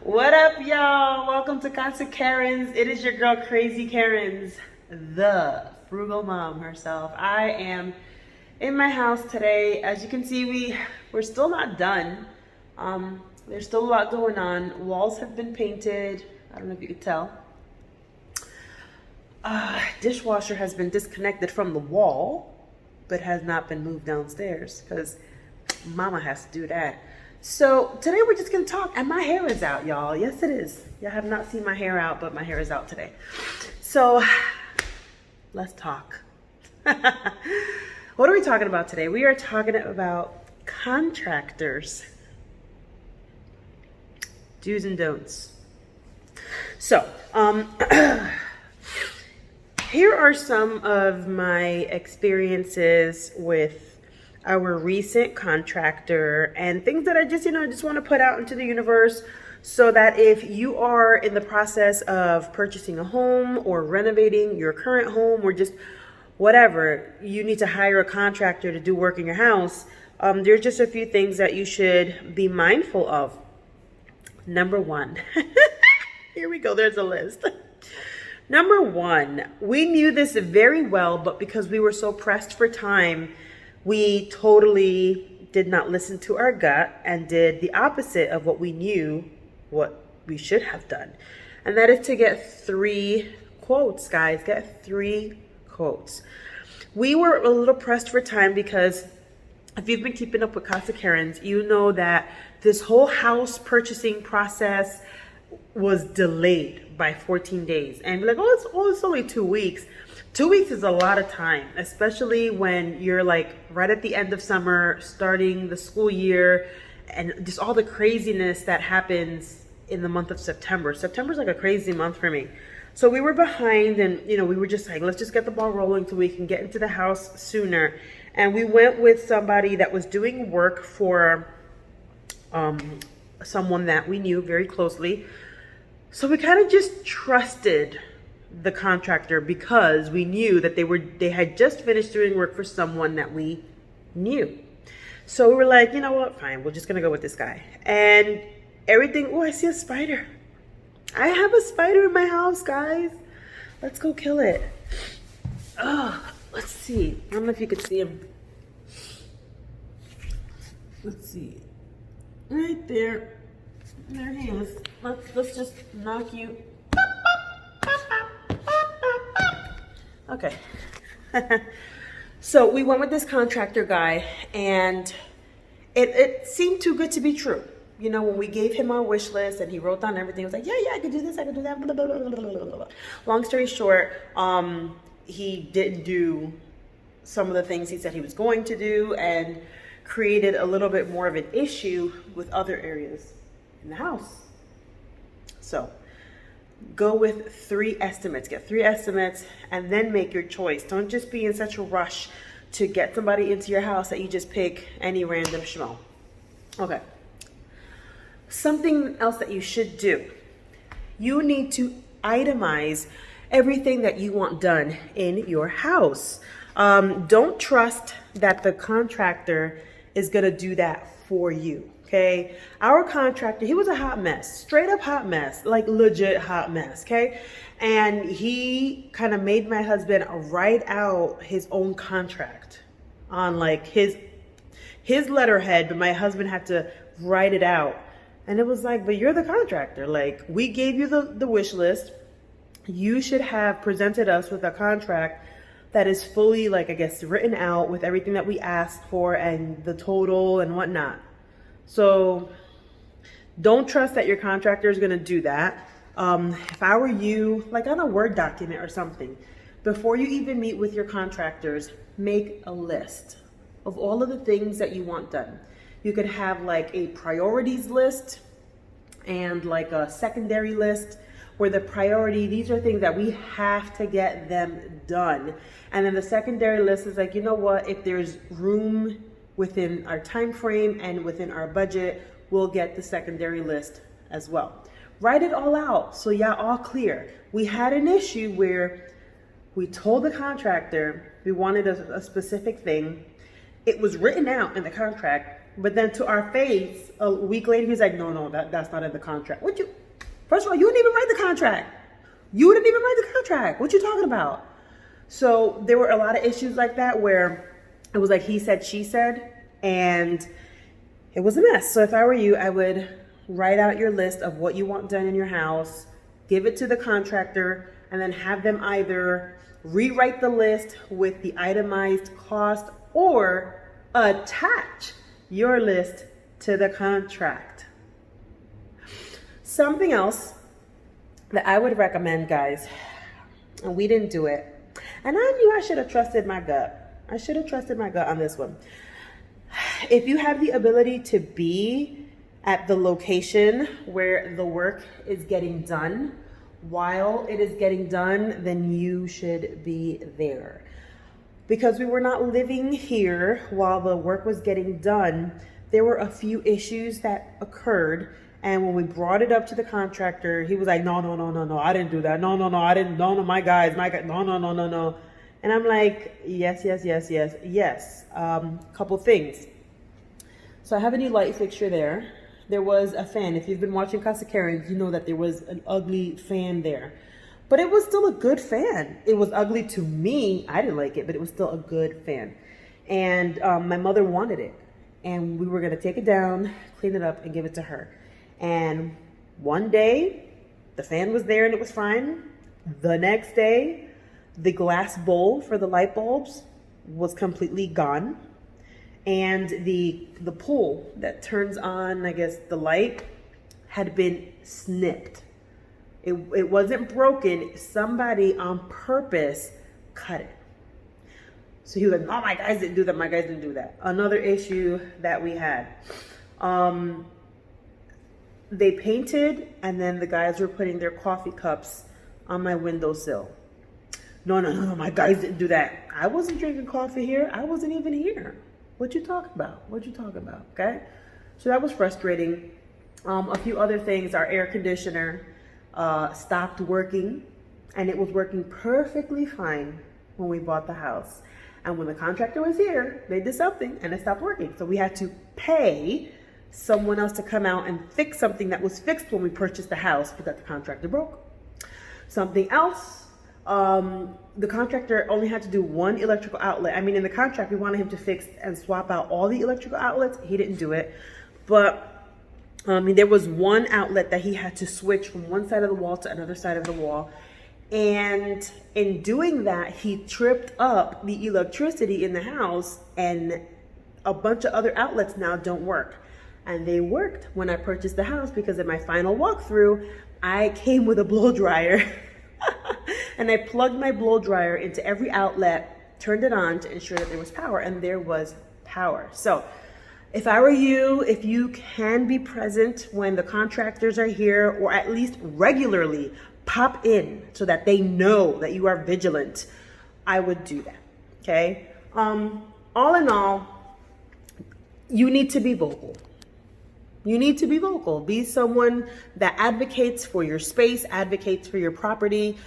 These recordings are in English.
What up, y'all? Welcome to Casa Kerins. It is your girl, Crazy Kerins, the frugal mom herself. I am in my house today. As you can see, we're still not done. There's still a lot going on. Walls have been painted. I don't know if you could tell. Dishwasher has been disconnected from the wall, but has not been moved downstairs because mama has to do that. So today we're just gonna talk, and my hair is out, y'all. Yes, it is. Y'all have not seen my hair out, but my hair is out today. So let's talk. What are we talking about today? We are talking about contractors. Do's and don'ts. So, here are some of my experiences with our recent contractor and things that I just want to put out into the universe so that if you are in the process of purchasing a home or renovating your current home or just whatever, you need to hire a contractor to do work in your house, there's just a few things that you should be mindful of. Number one, here we go, there's a list. Number one, we knew this very well, but because we were so pressed for time, we totally did not listen to our gut and did the opposite of what we knew what we should have done. And that is to get 3 quotes, guys. Get 3 quotes. We were a little pressed for time because if you've been keeping up with Casa Kerins, you know that this whole house purchasing process was delayed by 14 days. And be like, it's only 2 weeks. 2 weeks is a lot of time, especially when you're like right at the end of summer, starting the school year, and just all the craziness that happens in the month of September. September's like a crazy month for me. So we were behind, and we were just like, let's just get the ball rolling so we can get into the house sooner. And we went with somebody that was doing work for someone that we knew very closely. So we kind of just trusted the contractor because we knew that they had just finished doing work for someone that we knew. So we were like, you know what, fine, we're just gonna go with this guy. And everything, I see a spider. I have a spider in my house, guys. Let's go kill it. Let's see. I don't know if you could see him. Let's see. Right there. There he is. Let's just knock you. Okay. So we went with this contractor guy, and it seemed too good to be true. When we gave him our wish list and he wrote down everything, he was like, yeah, I could do this, I could do that, blah, blah, blah, blah, blah, blah. Long story short, he didn't do some of the things he said he was going to do and created a little bit more of an issue with other areas in the house. So go with 3 estimates. Get 3 estimates and then make your choice. Don't just be in such a rush to get somebody into your house that you just pick any random schmo. Okay. Something else that you should do. You need to itemize everything that you want done in your house. Don't trust that the contractor is going to do that for you. Okay, our contractor, he was a hot mess, straight up hot mess, like legit hot mess. Okay, and he kind of made my husband write out his own contract on like his letterhead, but my husband had to write it out. And it was like, but you're the contractor. Like, we gave you the wish list. You should have presented us with a contract that is fully, like, I guess, written out with everything that we asked for and the total and whatnot. So don't trust that your contractor is going to do that. If I were you, like on a Word document or something, before you even meet with your contractors, make a list of all of the things that you want done. You could have like a priorities list and like a secondary list where the priority, these are things that we have to get them done. And then the secondary list is like, you know what, if there's room within our time frame and within our budget, we'll get the secondary list as well. Write it all out so y'all all clear. We had an issue where we told the contractor we wanted a specific thing. It was written out in the contract, But then to our face, a week later, he's like, no, that's not in the contract. First of all, you didn't even write the contract. You didn't even write the contract. What you talking about? So there were a lot of issues like that where it was like he said, she said, and it was a mess. So if I were you, I would write out your list of what you want done in your house, give it to the contractor, and then have them either rewrite the list with the itemized cost or attach your list to the contract. Something else that I would recommend, guys, and we didn't do it, and I knew I should have trusted my gut. I should have trusted my gut on this one. If you have the ability to be at the location where the work is getting done, while it is getting done, then you should be there. Because we were not living here while the work was getting done, there were a few issues that occurred. And when we brought it up to the contractor, he was like, no, I didn't do that. No, I didn't. No, my guys, no. And I'm like, yes. Couple things. So I have a new light fixture there. There was a fan. If you've been watching Casa Kerins, you know that there was an ugly fan there. But it was still a good fan. It was ugly to me. I didn't like it, but it was still a good fan. And my mother wanted it. And we were going to take it down, clean it up, and give it to her. And one day, the fan was there and it was fine. The next day, the glass bowl for the light bulbs was completely gone. And the pull that turns on, I guess, the light had been snipped. It wasn't broken. Somebody on purpose cut it. So he was like, no, my guys didn't do that. Another issue that we had. They painted, and then the guys were putting their coffee cups on my windowsill. No, my guys didn't do that. I wasn't drinking coffee here. I wasn't even here. What you talking about? Okay? So that was frustrating. A few other things. Our air conditioner stopped working, and it was working perfectly fine when we bought the house. And when the contractor was here, they did something, and it stopped working. So we had to pay someone else to come out and fix something that was fixed when we purchased the house, but that the contractor broke. Something else, the contractor only had to do one electrical outlet. I mean, in the contract, we wanted him to fix and swap out all the electrical outlets. He didn't do it. But there was one outlet that he had to switch from one side of the wall to another side of the wall. And in doing that, he tripped up the electricity in the house, and a bunch of other outlets now don't work. And they worked when I purchased the house, because in my final walkthrough, I came with a blow dryer and I plugged my blow dryer into every outlet, turned it on to ensure that there was power, and there was power. So if I were you, if you can be present when the contractors are here, or at least regularly pop in so that they know that you are vigilant, I would do that. Okay. All in all, you need to be vocal. You need to be vocal. Be someone that advocates for your space, advocates for your property.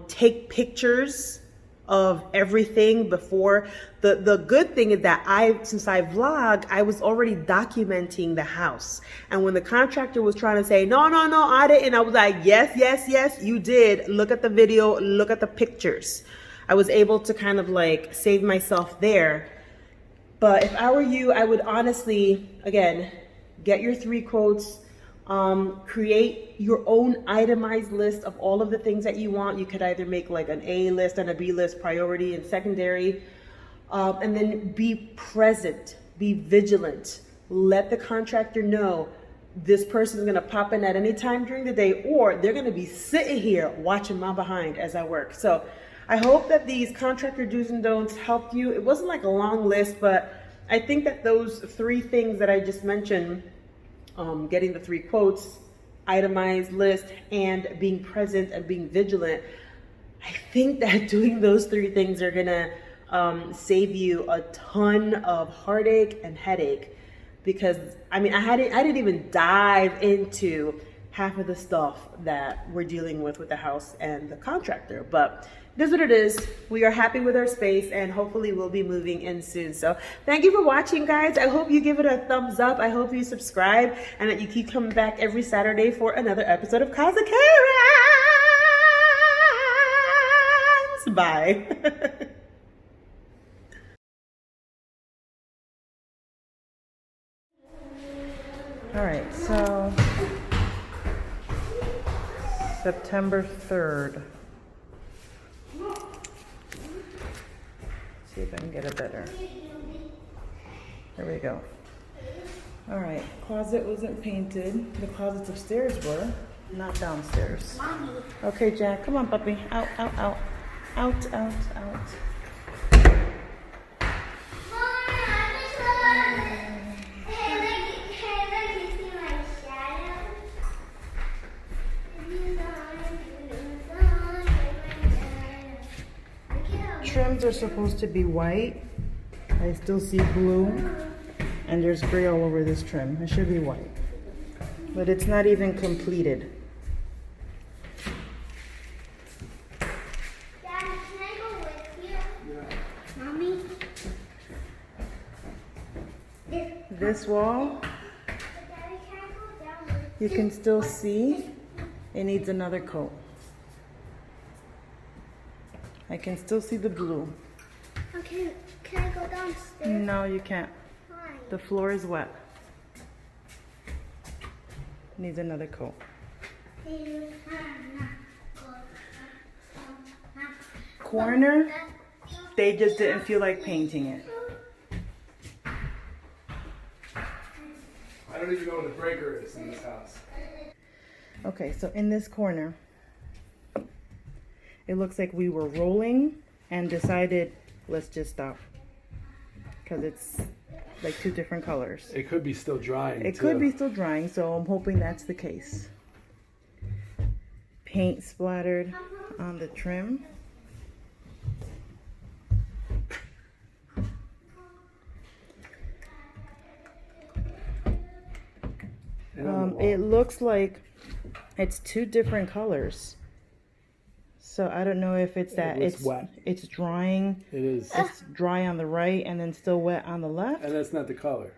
Take pictures of everything before. The good thing is that since I vlog, I was already documenting the house. And when the contractor was trying to say, no, I didn't, I was like, yes, you did. Look at the video, look at the pictures. I was able to kind of like save myself there. But if I were you, I would honestly, again, get your 3 quotes, create your own itemized list of all of the things that you want. You could either make like an A list and a B list, priority and secondary, and then be present, be vigilant. Let the contractor know this person is going to pop in at any time during the day, or they're going to be sitting here watching my behind as I work. So I hope that these contractor do's and don'ts helped you. It wasn't like a long list, but I think that those 3 things that I just mentioned, getting the 3 quotes, itemized list, and being present and being vigilant, I think that doing those 3 things are gonna save you a ton of heartache and headache. Because I mean, I didn't even dive into half of the stuff that we're dealing with the house and the contractor. But it is what it is. We are happy with our space, and hopefully we'll be moving in soon. So thank you for watching, guys. I hope you give it a thumbs up. I hope you subscribe and that you keep coming back every Saturday for another episode of Casa Kerins. Bye. All right, so September 3rd. See if I can get it better. There we go. All right, closet wasn't painted. The closets upstairs were, not downstairs. Mommy. Okay, Jack, come on, puppy. Out, out, out. Out, out, out. Trims are supposed to be white. I still see blue, and there's gray all over this trim. It should be white, but it's not even completed. Dad, can I go with you? Yeah. Mommy? This wall, you can still see it needs another coat. I can still see the blue. Okay, can I go downstairs? No, you can't. Why? The floor is wet. Needs another coat. Corner, they just didn't feel like painting it. I don't even know what a breaker is in this house. Okay, so in this corner, it looks like we were rolling and decided, let's just stop. Because it's like two different colors. It could be still drying. It could be still drying, so I'm hoping that's the case. Paint splattered on the trim. It looks like it's two different colors. So I don't know if it's that it's wet. It's drying. It is. It's dry on the right and then still wet on the left. And that's not the color.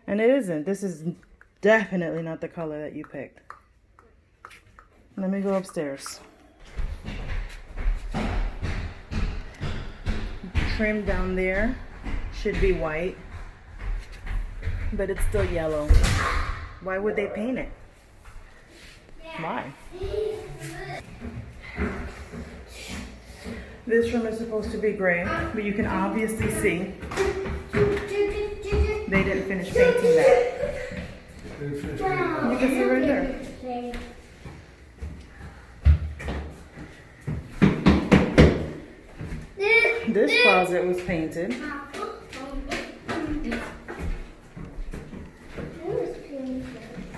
And it isn't. This is definitely not the color that you picked. Let me go upstairs. Trim down there should be white, but it's still yellow. Why would they paint it? Why? This room is supposed to be gray, but you can obviously see they didn't finish painting that. You can see right there. This closet was painted.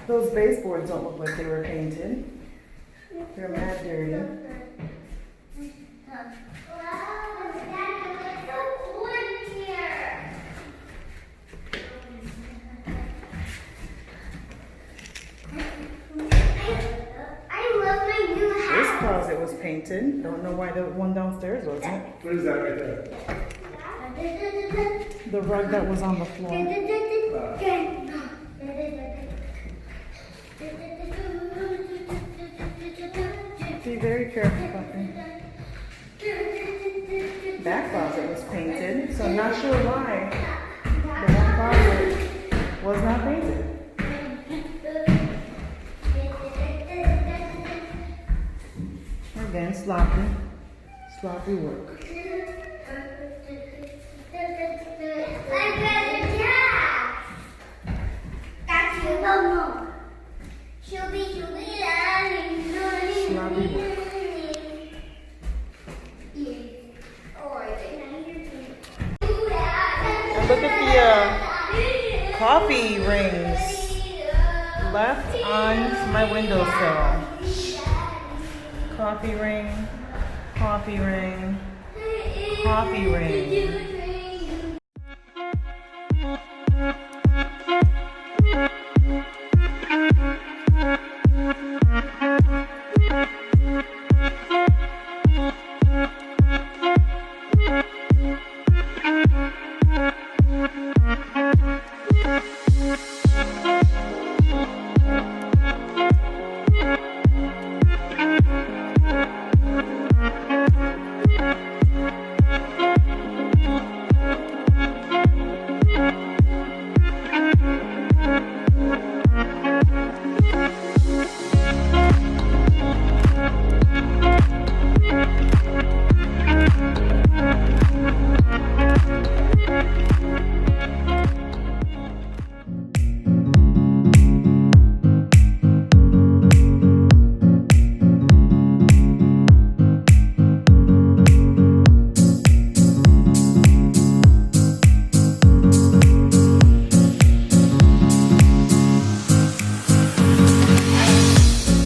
Those baseboards don't look like they were painted. They're mad dirty. This closet was painted. Don't know why the one downstairs wasn't. What is that right there? The rug that was on the floor. Be very careful, puppy. That closet was painted, so I'm not sure why the one closet was not painted. Again, sloppy work. Sloppy work. And look at the coffee rings left on my windowsill. Coffee ring, coffee ring, coffee ring.